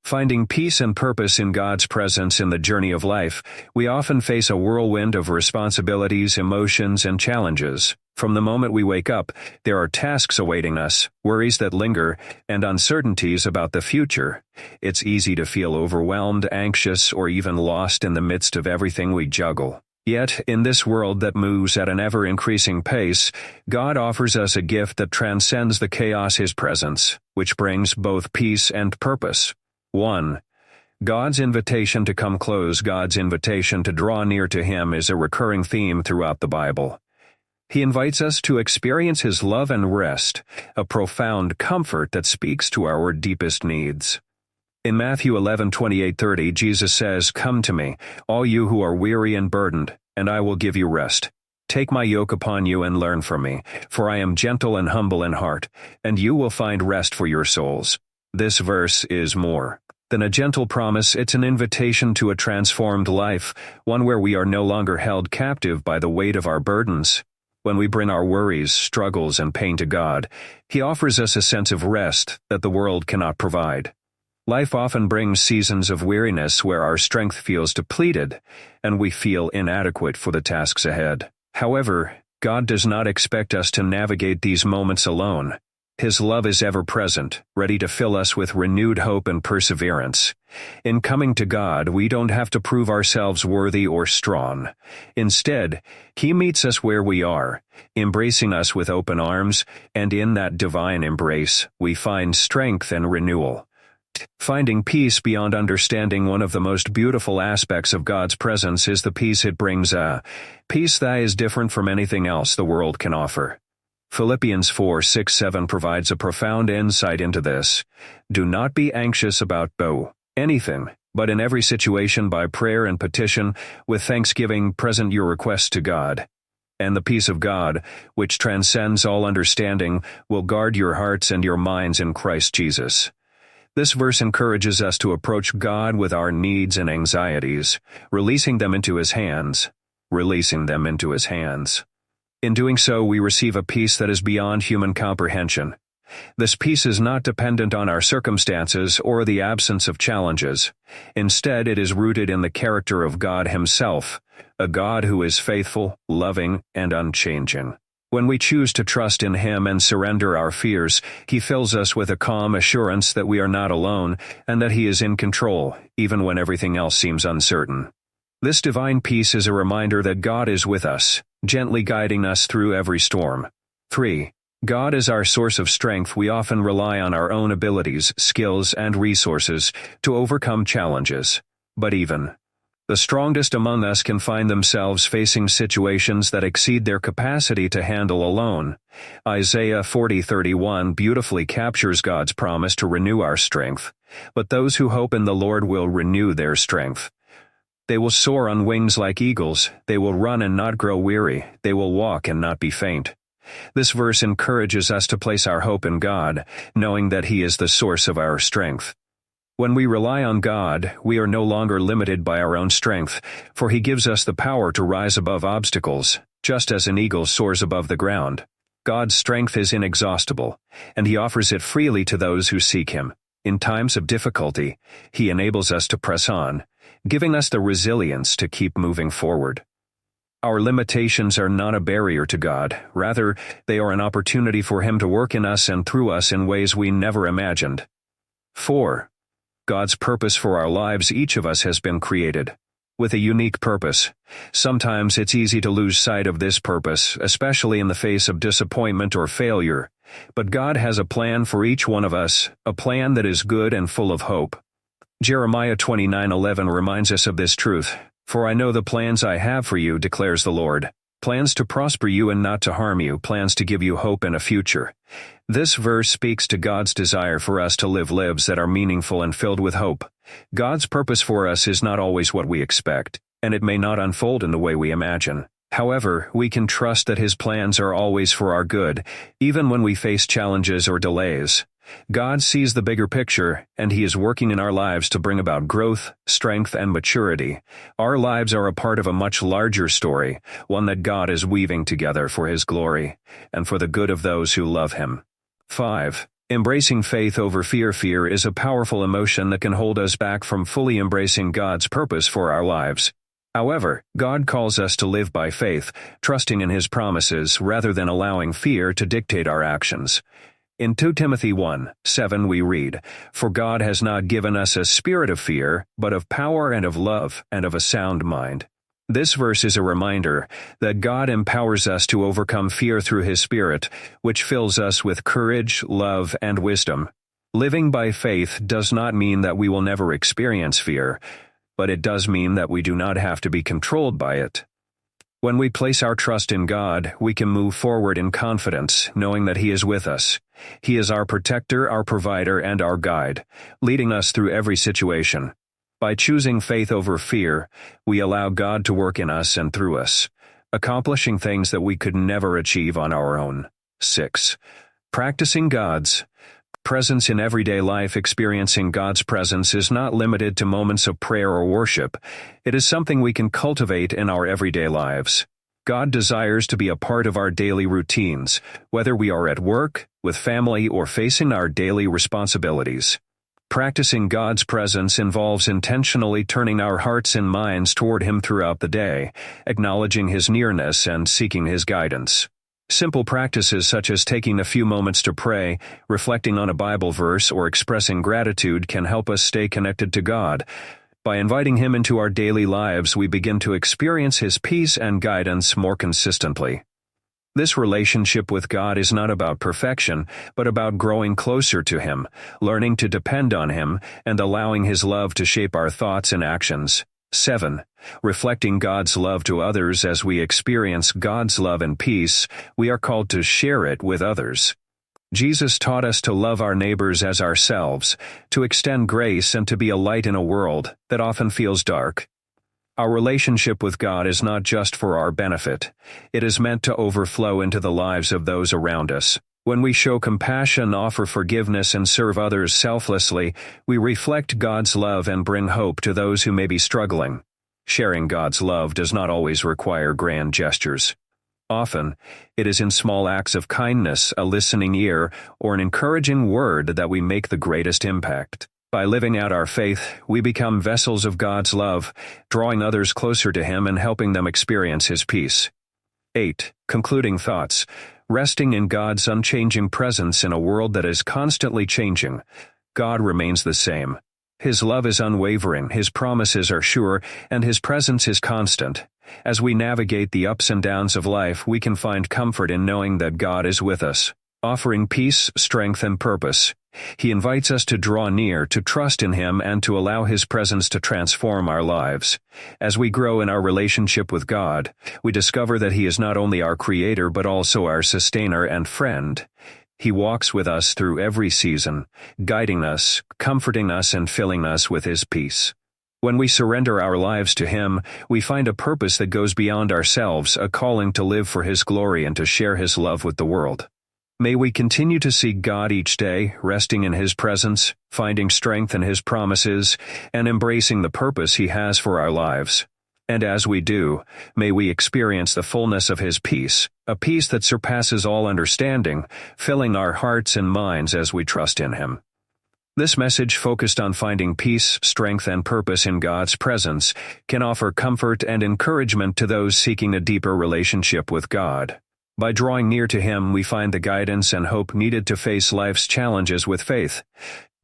Finding peace and purpose in God's presence in the journey of life, we often face a whirlwind of responsibilities, emotions, and challenges. From the moment we wake up, there are tasks awaiting us, worries that linger, and uncertainties about the future. It's easy to feel overwhelmed, anxious, or even lost in the midst of everything we juggle. Yet, in this world that moves at an ever-increasing pace, God offers us a gift that transcends the chaos, His presence, which brings both peace and purpose. 1. God's invitation to come close. God's invitation to draw near to Him is a recurring theme throughout the Bible. He invites us to experience His love and rest, a profound comfort that speaks to our deepest needs. In Matthew 11:28-30, Jesus says, "Come to me, all you who are weary and burdened, and I will give you rest. Take my yoke upon you and learn from me, for I am gentle and humble in heart, and you will find rest for your souls." This verse is more than a gentle promise. It's an invitation to a transformed life, one where we are no longer held captive by the weight of our burdens. When we bring our worries, struggles, and pain to God, He offers us a sense of rest that the world cannot provide. Life often brings seasons of weariness where our strength feels depleted, and we feel inadequate for the tasks ahead. However, God does not expect us to navigate these moments alone. His love is ever present, ready to fill us with renewed hope and perseverance. In coming to God, we don't have to prove ourselves worthy or strong. Instead, He meets us where we are, embracing us with open arms, and in that divine embrace, we find strength and renewal. Finding peace beyond understanding. One of the most beautiful aspects of God's presence is the peace it brings, a peace that is different from anything else the world can offer. Philippians 4:6-7 provides a profound insight into this. Do not be anxious about anything, but in every situation by prayer and petition, with thanksgiving present your requests to God. And the peace of God, which transcends all understanding, will guard your hearts and your minds in Christ Jesus. This verse encourages us to approach God with our needs and anxieties, releasing them into His hands. In doing so, we receive a peace that is beyond human comprehension. This peace is not dependent on our circumstances or the absence of challenges. Instead, it is rooted in the character of God Himself, a God who is faithful, loving, and unchanging. When we choose to trust in Him and surrender our fears, He fills us with a calm assurance that we are not alone and that He is in control, even when everything else seems uncertain. This divine peace is a reminder that God is with us, gently guiding us through every storm. 3. God is our source of strength. We often rely on our own abilities, skills, and resources to overcome challenges. But even the strongest among us can find themselves facing situations that exceed their capacity to handle alone. Isaiah 40:31 beautifully captures God's promise to renew our strength. But those who hope in the Lord will renew their strength. They will soar on wings like eagles. They will run and not grow weary. They will walk and not be faint. This verse encourages us to place our hope in God, knowing that He is the source of our strength. When we rely on God, we are no longer limited by our own strength, for He gives us the power to rise above obstacles, just as an eagle soars above the ground. God's strength is inexhaustible, and He offers it freely to those who seek Him. In times of difficulty, He enables us to press on, giving us the resilience to keep moving forward. Our limitations are not a barrier to God. Rather, they are an opportunity for Him to work in us and through us in ways we never imagined. 4. God's purpose for our lives. Each of us has been created with a unique purpose. Sometimes it's easy to lose sight of this purpose, especially in the face of disappointment or failure. But God has a plan for each one of us, a plan that is good and full of hope. Jeremiah 29:11 reminds us of this truth. For I know the plans I have for you, declares the Lord. Plans to prosper you and not to harm you, plans to give you hope and a future. This verse speaks to God's desire for us to live lives that are meaningful and filled with hope. God's purpose for us is not always what we expect, and it may not unfold in the way we imagine. However, we can trust that His plans are always for our good, even when we face challenges or delays. God sees the bigger picture, and He is working in our lives to bring about growth, strength, and maturity. Our lives are a part of a much larger story, one that God is weaving together for His glory, and for the good of those who love Him. 5. Embracing faith over fear. Fear is a powerful emotion that can hold us back from fully embracing God's purpose for our lives. However, God calls us to live by faith, trusting in His promises rather than allowing fear to dictate our actions. In 2 Timothy 1:7 we read, "For God has not given us a spirit of fear, but of power and of love and of a sound mind." This verse is a reminder that God empowers us to overcome fear through His Spirit, which fills us with courage, love, and wisdom. Living by faith does not mean that we will never experience fear, but it does mean that we do not have to be controlled by it. When we place our trust in God, we can move forward in confidence, knowing that He is with us. He is our protector, our provider, and our guide, leading us through every situation. By choosing faith over fear, we allow God to work in us and through us, accomplishing things that we could never achieve on our own. 6. Practicing God's presence in everyday life. Experiencing God's presence is not limited to moments of prayer or worship. It is something we can cultivate in our everyday lives. God desires to be a part of our daily routines, whether we are at work, with family, or facing our daily responsibilities. Practicing God's presence involves intentionally turning our hearts and minds toward Him throughout the day, acknowledging His nearness and seeking His guidance. Simple practices such as taking a few moments to pray, reflecting on a Bible verse, or expressing gratitude can help us stay connected to God. By inviting Him into our daily lives, we begin to experience His peace and guidance more consistently. This relationship with God is not about perfection, but about growing closer to Him, learning to depend on Him, and allowing His love to shape our thoughts and actions. 7. Reflecting God's love to others. As we experience God's love and peace, we are called to share it with others. Jesus taught us to love our neighbors as ourselves, to extend grace, and to be a light in a world that often feels dark. Our relationship with God is not just for our benefit. It is meant to overflow into the lives of those around us. When we show compassion, offer forgiveness, and serve others selflessly, we reflect God's love and bring hope to those who may be struggling. Sharing God's love does not always require grand gestures. Often, it is in small acts of kindness, a listening ear, or an encouraging word that we make the greatest impact. By living out our faith, we become vessels of God's love, drawing others closer to Him and helping them experience His peace. 8. Concluding thoughts. Resting in God's unchanging presence in a world that is constantly changing. God remains the same. His love is unwavering, His promises are sure, and His presence is constant. As we navigate the ups and downs of life, we can find comfort in knowing that God is with us, offering peace, strength, and purpose. He invites us to draw near, to trust in Him, and to allow His presence to transform our lives. As we grow in our relationship with God, we discover that He is not only our Creator but also our Sustainer and friend. He walks with us through every season, guiding us, comforting us, and filling us with His peace. When we surrender our lives to Him, we find a purpose that goes beyond ourselves, a calling to live for His glory and to share His love with the world. May we continue to seek God each day, resting in His presence, finding strength in His promises, and embracing the purpose He has for our lives. And as we do, may we experience the fullness of His peace, a peace that surpasses all understanding, filling our hearts and minds as we trust in Him. This message, focused on finding peace, strength, and purpose in God's presence, can offer comfort and encouragement to those seeking a deeper relationship with God. By drawing near to Him, we find the guidance and hope needed to face life's challenges with faith.